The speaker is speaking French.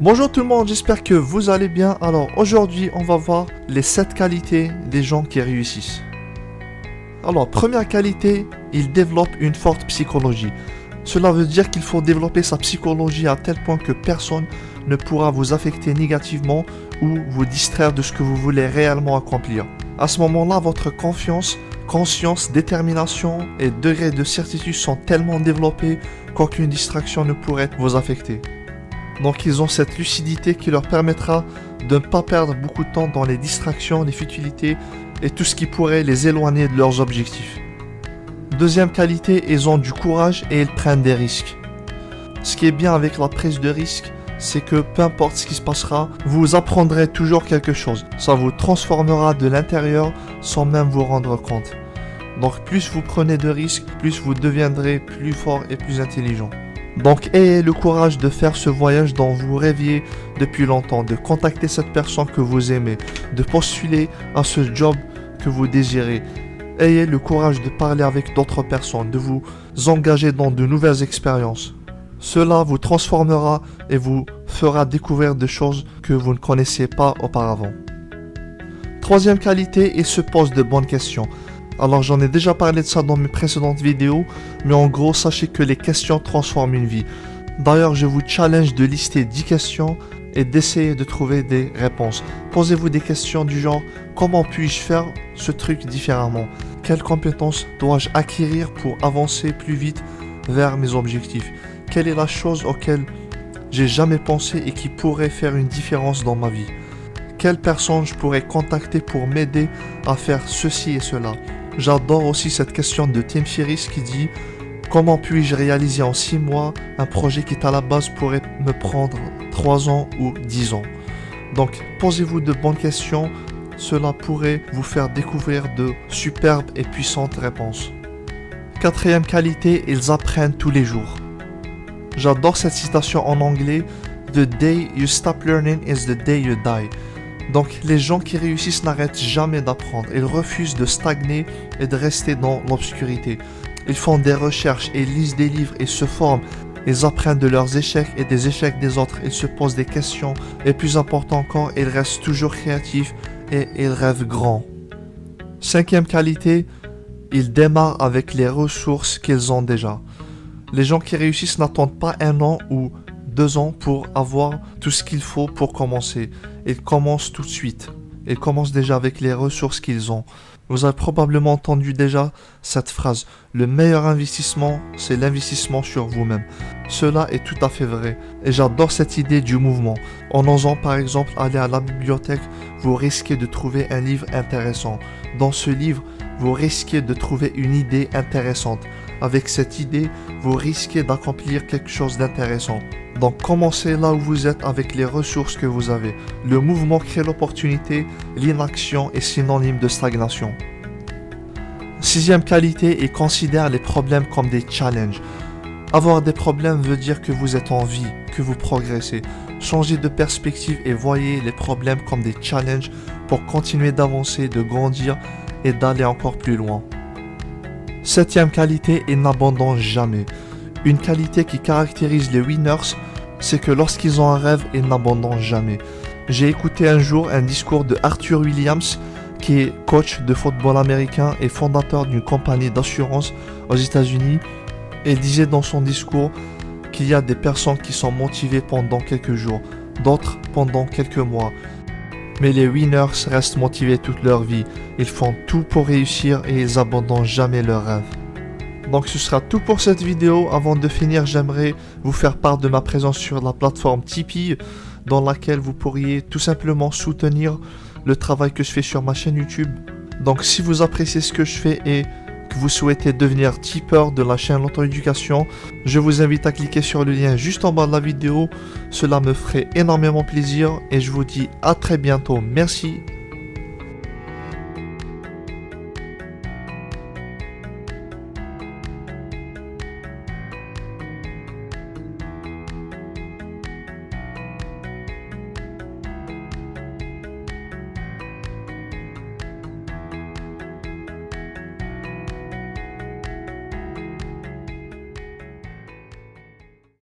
Bonjour tout le monde, j'espère que vous allez bien. Alors aujourd'hui, on va voir les 7 qualités des gens qui réussissent. Alors, première qualité, ils développent une forte psychologie. Cela veut dire qu'il faut développer sa psychologie à tel point que personne ne pourra vous affecter négativement ou vous distraire de ce que vous voulez réellement accomplir. À ce moment-là, votre confiance, conscience, détermination et degré de certitude sont tellement développés qu'aucune distraction ne pourrait vous affecter. Donc ils ont cette lucidité qui leur permettra de ne pas perdre beaucoup de temps dans les distractions, les futilités et tout ce qui pourrait les éloigner de leurs objectifs. Deuxième qualité, ils ont du courage et ils prennent des risques. Ce qui est bien avec la prise de risque, c'est que peu importe ce qui se passera, vous apprendrez toujours quelque chose. Ça vous transformera de l'intérieur sans même vous rendre compte. Donc plus vous prenez de risques, plus vous deviendrez plus fort et plus intelligent. Donc ayez le courage de faire ce voyage dont vous rêviez depuis longtemps, de contacter cette personne que vous aimez, de postuler à ce job que vous désirez. Ayez le courage de parler avec d'autres personnes, de vous engager dans de nouvelles expériences. Cela vous transformera et vous fera découvrir des choses que vous ne connaissiez pas auparavant. Troisième qualité, ils se posent de bonnes questions. Alors j'en ai déjà parlé de ça dans mes précédentes vidéos, mais en gros sachez que les questions transforment une vie. D'ailleurs je vous challenge de lister 10 questions et d'essayer de trouver des réponses. Posez-vous des questions du genre: comment puis-je faire ce truc différemment? Quelles compétences dois-je acquérir pour avancer plus vite vers mes objectifs? Quelle est la chose auquel j'ai jamais pensé et qui pourrait faire une différence dans ma vie? Quelle personne je pourrais contacter pour m'aider à faire ceci et cela? J'adore aussi cette question de Tim Ferriss qui dit: comment puis-je réaliser en 6 mois un projet qui à la base pourrait me prendre 3 ans ou 10 ans? Donc posez-vous de bonnes questions, cela pourrait vous faire découvrir de superbes et puissantes réponses. Quatrième qualité, ils apprennent tous les jours. J'adore cette citation en anglais: The day you stop learning is the day you die. Donc les gens qui réussissent n'arrêtent jamais d'apprendre, ils refusent de stagner et de rester dans l'obscurité. Ils font des recherches, ils lisent des livres, ils se forment, ils apprennent de leurs échecs et des échecs des autres, ils se posent des questions et plus important encore, ils restent toujours créatifs et ils rêvent grand. Cinquième qualité, ils démarrent avec les ressources qu'ils ont déjà. Les gens qui réussissent n'attendent pas 1 an ou 2 ans pour avoir tout ce qu'il faut pour commencer. Ils commencent tout de suite. Ils commencent déjà avec les ressources qu'ils ont. Vous avez probablement entendu déjà cette phrase: le meilleur investissement, c'est l'investissement sur vous-même. Cela est tout à fait vrai. Et j'adore cette idée du mouvement. En osant par exemple aller à la bibliothèque, vous risquez de trouver un livre intéressant. Dans ce livre, vous risquez de trouver une idée intéressante. Avec cette idée, vous risquez d'accomplir quelque chose d'intéressant. Donc commencez là où vous êtes avec les ressources que vous avez. Le mouvement crée l'opportunité, l'inaction est synonyme de stagnation. Sixième qualité, ils considèrent les problèmes comme des challenges. Avoir des problèmes veut dire que vous êtes en vie, que vous progressez. Changez de perspective et voyez les problèmes comme des challenges pour continuer d'avancer, de grandir et d'aller encore plus loin. Septième qualité, ils n'abandonnent jamais. Une qualité qui caractérise les winners, c'est que lorsqu'ils ont un rêve, ils n'abandonnent jamais. J'ai écouté un jour un discours de Arthur Williams, qui est coach de football américain et fondateur d'une compagnie d'assurance aux États-Unis, et disait dans son discours qu'il y a des personnes qui sont motivées pendant quelques jours, d'autres pendant quelques mois. Mais les winners restent motivés toute leur vie. Ils font tout pour réussir et ils abandonnent jamais leurs rêves. Donc ce sera tout pour cette vidéo. Avant de finir, j'aimerais vous faire part de ma présence sur la plateforme Tipeee, dans laquelle vous pourriez tout simplement soutenir le travail que je fais sur ma chaîne YouTube. Donc si vous appréciez ce que je fais et que vous souhaitez devenir tipeur de la chaîne L'Auto-Éducation, je vous invite à cliquer sur le lien juste en bas de la vidéo. Cela me ferait énormément plaisir et je vous dis à très bientôt. Merci.